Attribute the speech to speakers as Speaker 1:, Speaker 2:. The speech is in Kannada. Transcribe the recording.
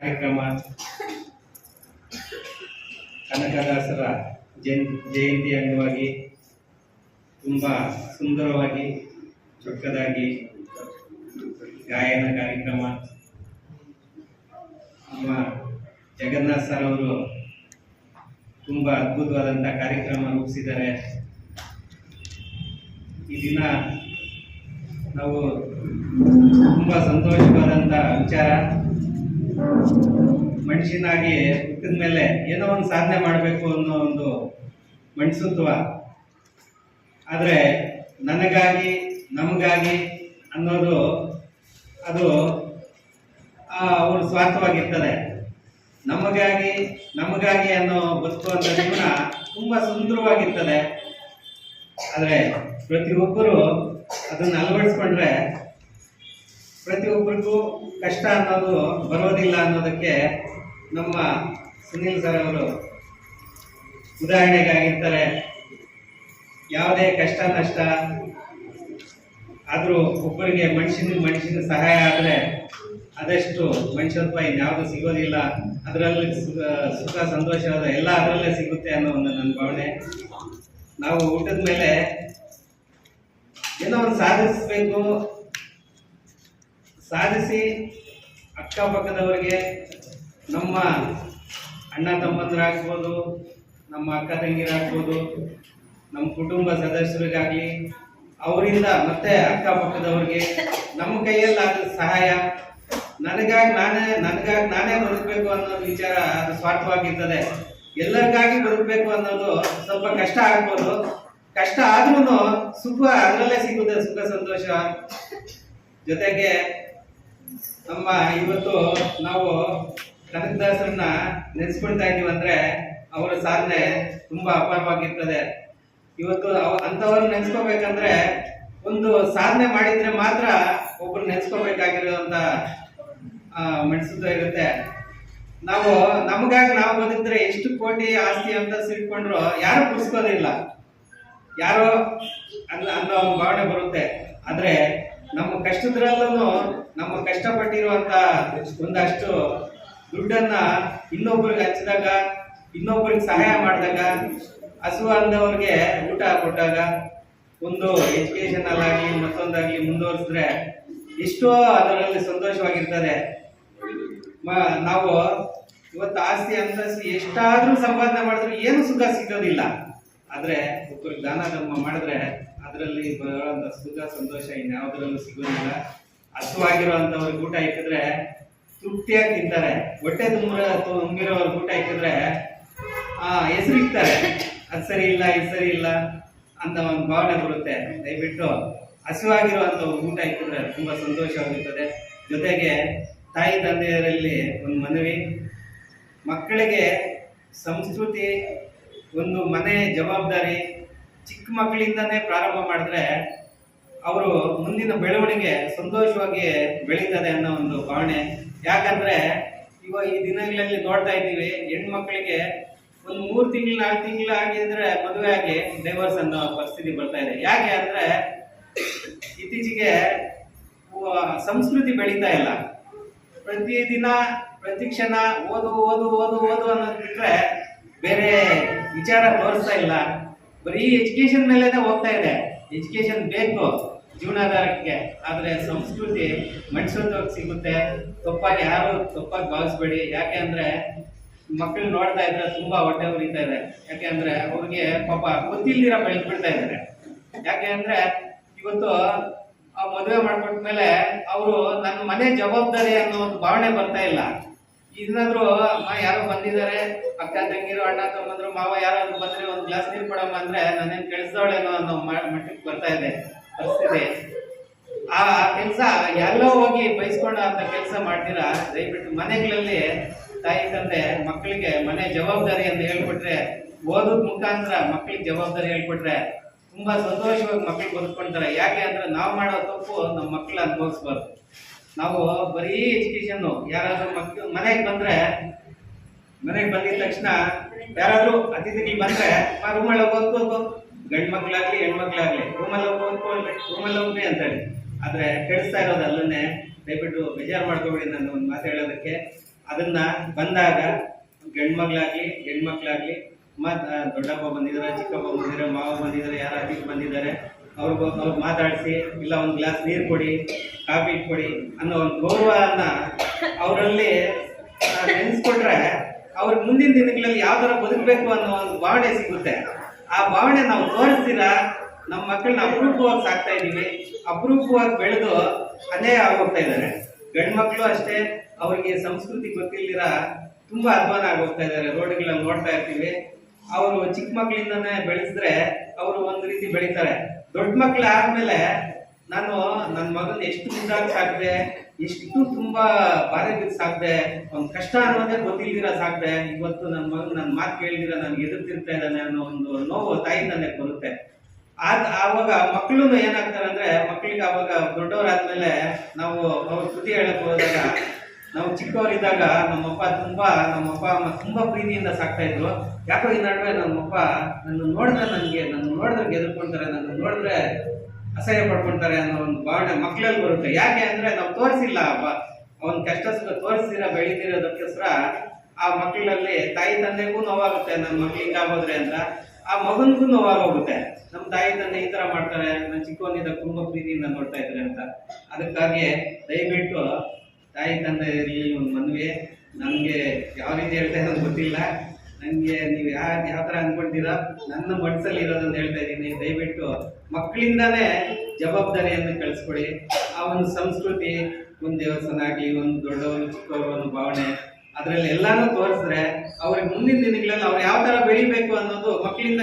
Speaker 1: ಕಾರ್ಯಕ್ರಮ ಕನಕದಾಸರ ಜಯಂತಿ ಅಂಗವಾಗಿ ತುಂಬ ಸುಂದರವಾಗಿ ಚೊಕ್ಕದಾಗಿ ಗಾಯನ ಕಾರ್ಯಕ್ರಮ ನಮ್ಮ ಜಗನ್ನಾಥ್ ಸರ್ ಅವರು ತುಂಬ ಅದ್ಭುತವಾದಂಥ ಕಾರ್ಯಕ್ರಮ ರೂಪಿಸಿದ್ದಾರೆ. ಈ ದಿನ ನಾವು ತುಂಬ ಸಂತೋಷವಾದಂಥ ವಿಚಾರ. ಮನುಷ್ಯನಾಗಿ ಹುಟ್ಟಿದ ಮೇಲೆ ಏನೋ ಒಂದು ಸಾಧನೆ ಮಾಡಬೇಕು ಅನ್ನೋ ಒಂದು ಮನಸ್ಸುತ್ವ, ಆದರೆ ನನಗಾಗಿ ನಮಗಾಗಿ ಅನ್ನೋದು ಅದು ಅವ್ರ ಸ್ವಾರ್ಥವಾಗಿರ್ತದೆ. ನಮಗಾಗಿ ಅನ್ನೋ ಬದುಕುವಂಥ ಜೀವನ ತುಂಬ ಸುಂದರವಾಗಿರ್ತದೆ. ಆದರೆ ಪ್ರತಿಯೊಬ್ಬರು ಅದನ್ನು ಅಳವಡಿಸ್ಕೊಂಡ್ರೆ ಪ್ರತಿಯೊಬ್ಬರಿಗೂ ಕಷ್ಟ ಅನ್ನೋದು ಬರೋದಿಲ್ಲ ಅನ್ನೋದಕ್ಕೆ ನಮ್ಮ ಸುನೀಲ್ ಸರ್ ಅವರು ಉದಾಹರಣೆಗಾಗಿರ್ತಾರೆ. ಯಾವುದೇ ಕಷ್ಟ ನಷ್ಟ ಆದರೂ ಒಬ್ಬರಿಗೆ ಮನುಷ್ಯನ ಸಹಾಯ ಆದರೆ ಅದಷ್ಟು ಮನುಷ್ಯತ್ವ ಇನ್ಯಾವುದು ಸಿಗೋದಿಲ್ಲ. ಅದರಲ್ಲಿ ಸುಖ ಸಂತೋಷ ಎಲ್ಲ ಅದರಲ್ಲೇ ಸಿಗುತ್ತೆ ಅನ್ನೋ ಒಂದು ನನ್ನ ಭಾವನೆ. ನಾವು ಊಟದ ಮೇಲೆ ಏನೋ ಒಂದು ಸಾಧಿಸಿ ಅಕ್ಕಪಕ್ಕದವರಿಗೆ, ನಮ್ಮ ಅಣ್ಣ ತಮ್ಮಂದಿರಾಗ್ಬೋದು, ನಮ್ಮ ಅಕ್ಕ ತಂಗಿರಾಗ್ಬೋದು, ನಮ್ಮ ಕುಟುಂಬ ಸದಸ್ಯರಿಗಾಗಲಿ, ಅವರಿಂದ ಮತ್ತೆ ಅಕ್ಕಪಕ್ಕದವ್ರಿಗೆ ನಮ್ಮ ಕೈಯಲ್ಲಾದ ಸಹಾಯ, ನನಗಾಗಿ ನಾನೇ ಬದುಕಬೇಕು ಅನ್ನೋ ವಿಚಾರ ಅದು ಸ್ವಾರ್ಥವಾಗಿರ್ತದೆ. ಎಲ್ಲರಿಗಾಗಿ ಬದುಕಬೇಕು ಅನ್ನೋದು ಸ್ವಲ್ಪ ಕಷ್ಟ ಆಗ್ಬೋದು. ಕಷ್ಟ ಆದ್ರೂ ಸುಖ ಅದರಲ್ಲೇ ಸಿಗುತ್ತೆ, ಸುಖ ಸಂತೋಷ. ಜೊತೆಗೆ ನಮ್ಮ ಇವತ್ತು ನಾವು ಕನಕದಾಸರನ್ನ ನೆನೆಸ್ಕೊಳ್ತಾ ಇದೀವಿ ಅಂದ್ರೆ ಅವರ ಸಾಧನೆ ತುಂಬಾ ಅಪಾರವಾಗಿರ್ತದೆ. ಇವತ್ತು ಅಂಥವ್ರನ್ನ ನೆನೆಸ್ಕೋಬೇಕಂದ್ರೆ ಒಂದು ಸಾಧನೆ ಮಾಡಿದ್ರೆ ಮಾತ್ರ ಒಬ್ರು ನೆನೆಸ್ಕೋಬೇಕಾಗಿರುವಂತ ಮನಸ್ಸು ಇರುತ್ತೆ. ನಾವು ನಮಗಾಗಿ ನಾವು ಬದುಕಿದ್ರೆ ಎಷ್ಟು ಕೋಟಿ ಆಸ್ತಿ ಅಂತ ಸಿಟ್ಕೊಂಡ್ರು ಯಾರು ಪುರ್ಸ್ಕೋದಿಲ್ಲ, ಯಾರೋ ಅನ್ನೋ ಭಾವನೆ ಬರುತ್ತೆ. ಆದ್ರೆ ನಮ್ಮ ಕಷ್ಟದ್ರಲ್ಲೂ ನಮ್ಮ ಕಷ್ಟಪಟ್ಟಿರುವಂತ ಒಂದಷ್ಟು ದುಡ್ಡನ್ನ ಇನ್ನೊಬ್ಬರಿಗೆ ಹಚ್ಚಿದಾಗ, ಇನ್ನೊಬ್ಬರಿಗೆ ಸಹಾಯ ಮಾಡಿದಾಗ, ಹಸು ಅಂದವ್ರಿಗೆ ಊಟ ಕೊಟ್ಟಾಗ, ಒಂದು ಎಜುಕೇಶನ್ ಅಲ್ಲಾಗಲಿ ಮತ್ತೊಂದಾಗ್ಲಿ ಮುಂದುವರಿಸಿದ್ರೆ ಎಷ್ಟೋ ಅದರಲ್ಲಿ ಸಂತೋಷವಾಗಿರ್ತದೆ. ನಾವು ಇವತ್ತು ಆಸ್ತಿ ಅಂತಸ್ತಿ ಎಷ್ಟಾದ್ರೂ ಸಂಪಾದನೆ ಮಾಡಿದ್ರು ಏನು ಸುಖ ಸಿಗೋದಿಲ್ಲ. ಆದ್ರೆ ಒಬ್ಬರಿಗೆ ದಾನ ಧರ್ಮ ಮಾಡಿದ್ರೆ ಅದರಲ್ಲಿ ಬರುವಂತ ಸುಖ ಸಂತೋಷ ಇನ್ಯಾವುದ್ರಲ್ಲೂ ಸಿಗೋದಿಲ್ಲ. ಹಸುವಾಗಿರುವಂತವ್ರಿಗೆ ಊಟ ಇಕ್ಕಿದ್ರೆ ತೃಪ್ತಿಯಾಗಿ ತಿಂತಾರೆ. ಹೊಟ್ಟೆ ತುಂಬಿರೋವ್ರಿಗೆ ಊಟ ಇಕ್ಕಿದ್ರೆ ಹೆಸರು ಇಕ್ತಾರೆ, ಅದು ಸರಿ ಇಲ್ಲ ಇದು ಸರಿ ಇಲ್ಲ ಅಂತ ಒಂದು ಭಾವನೆ ಬರುತ್ತೆ. ದಯವಿಟ್ಟು ಹಸುವಾಗಿರುವಂಥವ್ರು ಊಟ ಇಕ್ಕಿದ್ರೆ ತುಂಬಾ ಸಂತೋಷವಾಗಿರ್ತದೆ. ಜೊತೆಗೆ ತಾಯಿ ತಂದೆಯರಲ್ಲಿ ಒಂದು ಮನವಿ, ಮಕ್ಕಳಿಗೆ ಸಂಸ್ಕೃತಿ, ಒಂದು ಮನೆ ಜವಾಬ್ದಾರಿ ಚಿಕ್ಕ ಮಕ್ಕಳಿಂದನೇ ಪ್ರಾರಂಭ ಮಾಡಿದ್ರೆ ಅವರು ಮುಂದಿನ ಬೆಳವಣಿಗೆ ಸಂತೋಷವಾಗಿ ಬೆಳೀತದೆ ಅನ್ನೋ ಒಂದು ಭಾವನೆ. ಯಾಕಂದ್ರೆ ಇವಾಗ ಈ ದಿನಗಳಲ್ಲಿ ನೋಡ್ತಾ ಇದ್ದೀವಿ, ಹೆಣ್ಮಕ್ಳಿಗೆ ಒಂದು 3 ತಿಂಗಳು 4 ತಿಂಗಳು ಆಗಿದ್ರೆ ಮದುವೆ ಆಗಿ ಡೈವರ್ಸ್ ಅನ್ನೋ ಪರಿಸ್ಥಿತಿ ಬರ್ತಾ ಇದೆ. ಯಾಕೆ ಅಂದ್ರೆ ಇತ್ತೀಚೆಗೆ ಸಂಸ್ಕೃತಿ ಬೆಳೀತಾ ಇಲ್ಲ. ಪ್ರತಿದಿನ ಪ್ರತಿ ಕ್ಷಣ ಓದು ಓದು ಓದು ಓದು ಅನ್ನೋದು ಬಿಟ್ರೆ ಬೇರೆ ವಿಚಾರ ತೋರಿಸ್ತಾ ಇಲ್ಲ. ಬರೀ ಎಜುಕೇಶನ್ ಮೇಲೆನೆ ಹೋಗ್ತಾ ಇದೆ. ಎಜುಕೇಶನ್ ಬೇಕು ಜೀವನಾಧಾರಕ್ಕೆ, ಆದ್ರೆ ಸಂಸ್ಕೃತಿ ಮನುಷ್ಯತ್ವಕ್ಕೆ ಸಿಗುತ್ತೆ. ಯಾರು ತಪ್ಪಾಗಿ ಭಾವಿಸ್ಬೇಡಿ. ಯಾಕೆ ಅಂದ್ರೆ ಮಕ್ಕಳು ನೋಡ್ತಾ ಇದ್ರೆ ತುಂಬಾ ಹೊಟ್ಟೆ ಉರಿತಾ ಇದೆ. ಯಾಕೆ ಅಂದ್ರೆ ಅವ್ರಿಗೆ ಪಾಪ ಗೊತ್ತಿಲ್ದಿರ ಬೆಳೆದ್ಬಿಡ್ತಾ ಇದ್ದಾರೆ. ಯಾಕೆ ಅಂದ್ರೆ ಇವತ್ತು ಮದುವೆ ಮಾಡ್ಕೊಟ್ಮೇಲೆ ಅವರು ನನ್ನ ಮನೆ ಜವಾಬ್ದಾರಿ ಅನ್ನೋ ಒಂದು ಭಾವನೆ ಬರ್ತಾ ಇಲ್ಲ. ಇನ್ನಾದ್ರೂ ಯಾರೋ ಬಂದಿದ್ದಾರೆ, ಅಕ್ಕ ತಂಗಿರು ಅಣ್ಣ ತಮ್ಮಂದ್ರು ಮಾವ ಯಾರಾದ್ರು ಬಂದ್ರೆ ಒಂದು ಗ್ಲಾಸ್ ನೀರು ಕೊಡಮ್ಮ ಅಂದ್ರೆ ನಾನೇನ್ ಕೆಲ್ಸದವಳೇನೋ ಅನ್ನೋ ಮಟ್ಟಕ್ಕೆ ಬರ್ತಾ ಇದೆ ಪರಿಸ್ಥಿತಿ. ಆ ಕೆಲಸ ಎಲ್ಲೋ ಹೋಗಿ ಬಯಸ್ಕೊಂಡ ಅಂತ ಕೆಲಸ ಮಾಡ್ತೀರಾ. ದಯವಿಟ್ಟು ಮನೆಗಳಲ್ಲಿ ತಾಯಿ ತಂದೆ ಮಕ್ಕಳಿಗೆ ಮನೆ ಜವಾಬ್ದಾರಿ ಅಂತ ಹೇಳ್ಕೊಟ್ರೆ, ಓದೋದ್ ಮುಖಾಂತರ ಮಕ್ಕಳಿಗೆ ಜವಾಬ್ದಾರಿ ಹೇಳ್ಕೊಟ್ರೆ ತುಂಬಾ ಸಂತೋಷವಾಗಿ ಮಕ್ಕಳು ಬದುಕೊಂತಾರೆ. ಯಾಕೆ ಅಂದ್ರೆ ನಾವು ಮಾಡೋ ತಪ್ಪು ನಮ್ಮ ಮಕ್ಕಳು ಅನುಭವಿಸ್ಬಾರ್ದು. ನಾವು ಬರೀ ಎಜುಕೇಶನ್, ಯಾರಾದ್ರೂ ಮಕ್ಕಳು ಮನೆಗೆ ಬಂದಿದ ತಕ್ಷಣ ಯಾರಾದ್ರೂ ಅತಿಥಿಗಳು ಬಂದ್ರೆ ರೂಮಲ್ಲಿ ಓದ್ಕೋಬೇಕು, ಗಂಡು ಮಕ್ಕಳಾಗ್ಲಿ ಹೆಣ್ಮಕ್ಳಾಗ್ಲಿ ರೂಮಲ್ಲಿ ಹೋಗ್ರಿ ಅಂತೇಳಿ. ಆದ್ರೆ ಕೆಡಿಸ್ತಾ ಇರೋದು ಅಲ್ಲನ್ನೇ. ದಯವಿಟ್ಟು ಬೇಜಾರು ಮಾಡ್ಕೋಬೇಡಿ ನನ್ನ ಒಂದು ಮಾತು ಹೇಳೋದಕ್ಕೆ. ಅದನ್ನ ಬಂದಾಗ ಗಂಡ್ಮಕ್ಳಾಗ್ಲಿ ಹೆಣ್ಮಕ್ಳಾಗ್ಲಿ ದೊಡ್ಡಪ್ಪ ಬಂದಿದ್ದಾರೆ, ಚಿಕ್ಕಪ್ಪ ಬಂದಿದ್ದಾರೆ, ಮಾವ ಬಂದಿದ್ದಾರೆ, ಯಾರು ಅತಿಥಿ ಬಂದಿದ್ದಾರೆ, ಅವ್ರು ಮಾತಾಡಿಸಿ ಇಲ್ಲ ಒಂದು ಗ್ಲಾಸ್ ನೀರು ಕೊಡಿ, ಕಾಫಿ ಇಟ್ಕೊಡಿ ಅನ್ನೋ ಒಂದು ಗೌರವನ ಅವರಲ್ಲಿ ನೆನೆಸ್ಕೊಟ್ರೆ ಅವ್ರಿಗೆ ಮುಂದಿನ ದಿನಗಳಲ್ಲಿ ಯಾವ ಥರ ಬದುಕಬೇಕು ಅನ್ನೋ ಒಂದು ಭಾವನೆ ಸಿಗುತ್ತೆ. ಆ ಭಾವನೆ ನಾವು ತೋರಿಸ್ತೀರಾ ನಮ್ಮ ಮಕ್ಕಳನ್ನ ಅಪರೂಪವಾಗಿ ಸಾಕ್ತಾ ಇದ್ದೀವಿ. ಅಪರೂಪವಾಗಿ ಬೆಳೆದು ಅನ್ಯಾಯ ಆಗೋಗ್ತಾ ಇದ್ದಾರೆ. ಗಂಡು ಮಕ್ಕಳು ಅಷ್ಟೇ, ಅವರಿಗೆ ಸಂಸ್ಕೃತಿ ಗೊತ್ತಿಲ್ದಿರ ತುಂಬಾ ಅಧ್ವಾನ ಆಗೋಗ್ತಾ ಇದ್ದಾರೆ. ರೋಡ್ಗಳಲ್ಲಿ ನೋಡ್ತಾ ಇರ್ತೀವಿ. ಅವರು ಚಿಕ್ಕ ಮಕ್ಕಳಿಂದನೇ ಬೆಳೆಸಿದ್ರೆ ಅವರು ಒಂದು ರೀತಿ ಬೆಳೀತಾರೆ. ದೊಡ್ಡ ಮಕ್ಕಳು ಆದ್ಮೇಲೆ ನಾನು ನನ್ನ ಮಗನ ಎಷ್ಟು ಮುದ್ದಾಗಿ ಸಾಕ್ದೆ, ಎಷ್ಟು ತುಂಬಾ ಬಾಧೆ ಬಿದ್ದು ಸಾಕ್ದೆ, ಒಂದು ಕಷ್ಟ ಅನ್ನೋದೇ ಗೊತ್ತಿಲ್ದಿರ ಸಾಕ್ದೆ. ಇವತ್ತು ನನ್ನ ಮಗನ ನನ್ನ ಮಾತು ಕೇಳ್ದಿರ ನನ್ಗೆ ಎದುರ್ತಿರ್ತಾ ಇದ್ದಾನೆ ಅನ್ನೋ ಒಂದು ನೋವು ತಾಯಿ ತಂದೆ ಬರುತ್ತೆ. ಆವಾಗ ಮಕ್ಕಳು ಏನಾಗ್ತಾರೆ ಅಂದ್ರೆ, ಮಕ್ಕಳಿಗೆ ಆವಾಗ ದೊಡ್ಡವರಾದ್ಮೇಲೆ ನಾವು ಅವ್ರ ಸುದ್ದಿ ಹೇಳಕ್ ಹೋದಾಗ, ನಾವು ಚಿಕ್ಕವರಿದ್ದಾಗ ನಮ್ಮಪ್ಪ ಅಮ್ಮ ತುಂಬಾ ಪ್ರೀತಿಯಿಂದ ಸಾಕ್ತಾ ಇದ್ರು. ಯಾಕೋ ಈ ನಡುವೆ ನಮ್ಮಪ್ಪ ನನ್ನ ನೋಡಿದ್ರೆ ಎದುರ್ಕೊಳ್ತಾರೆ, ನನ್ನ ನೋಡಿದ್ರೆ ಅಸಹ್ಯ ಪಡ್ಕೊಳ್ತಾರೆ ಅನ್ನೋ ಒಂದು ಭಾವನೆ ಮಕ್ಕಳಲ್ಲಿ ಬರುತ್ತೆ. ಯಾಕೆ ಅಂದ್ರೆ ನಾವು ತೋರಿಸಿಲ್ಲ, ಅವನ್ ಕಷ್ಟ ಸುಖ ತೋರಿಸ್ತೀರ ಬೆಳೀತಿರೋದಕ್ಕೋಸ್ಕರ ಆ ಮಕ್ಕಳಲ್ಲಿ ತಾಯಿ ತಂದೆಗೂ ನೋವಾಗುತ್ತೆ, ನನ್ನ ಮಕ್ಳಿಗೆ ಆಗೋದ್ರೆ ಅಂತ. ಆ ಮಗನ್ಗೂ ನೋವಾಗೋಗುತ್ತೆ, ನಮ್ಮ ತಾಯಿ ತಂದೆ ಈ ತರ ಮಾಡ್ತಾರೆ, ನನ್ನ ಚಿಕ್ಕವನಿಂದ ತುಂಬಾ ಪ್ರೀತಿಯಿಂದ ನೋಡ್ತಾ ಇದ್ದಾರೆ ಅಂತ. ಅದಕ್ಕಾಗಿ ದಯವಿಟ್ಟು ತಾಯಿ ತಂದೆ ಇರಲಿ ಒಂದು ಮನವಿ. ನನಗೆ ಯಾವ ರೀತಿ ಹೇಳ್ತಾ ಇರೋದು ಗೊತ್ತಿಲ್ಲ, ನನಗೆ ನೀವು ಯಾವ ಥರ ಅಂದ್ಕೊಳ್ತೀರಾ, ನನ್ನ ಮನಸ್ಸಲ್ಲಿ ಇರೋದನ್ನು ಹೇಳ್ತಾ ಇದ್ದೀನಿ. ದಯವಿಟ್ಟು ಮಕ್ಕಳಿಂದಾನೇ ಜವಾಬ್ದಾರಿಯನ್ನು ಕಳಿಸ್ಕೊಡಿ. ಆ ಒಂದು ಸಂಸ್ಕೃತಿ, ಒಂದು ದೇವಸ್ಥಾನ ಆಗಲಿ, ಒಂದು ದೊಡ್ಡವರು ಚಿಕ್ಕವರು ಒಂದು ಭಾವನೆ, ಅದರಲ್ಲಿ ಎಲ್ಲಾನು ತೋರಿಸಿದ್ರೆ ಅವ್ರಿಗೆ ಮುಂದಿನ ದಿನಗಳಲ್ಲಿ ಅವ್ರು ಯಾವ ಥರ ಬೆಳಿಬೇಕು ಅನ್ನೋದು ಮಕ್ಕಳಿಂದ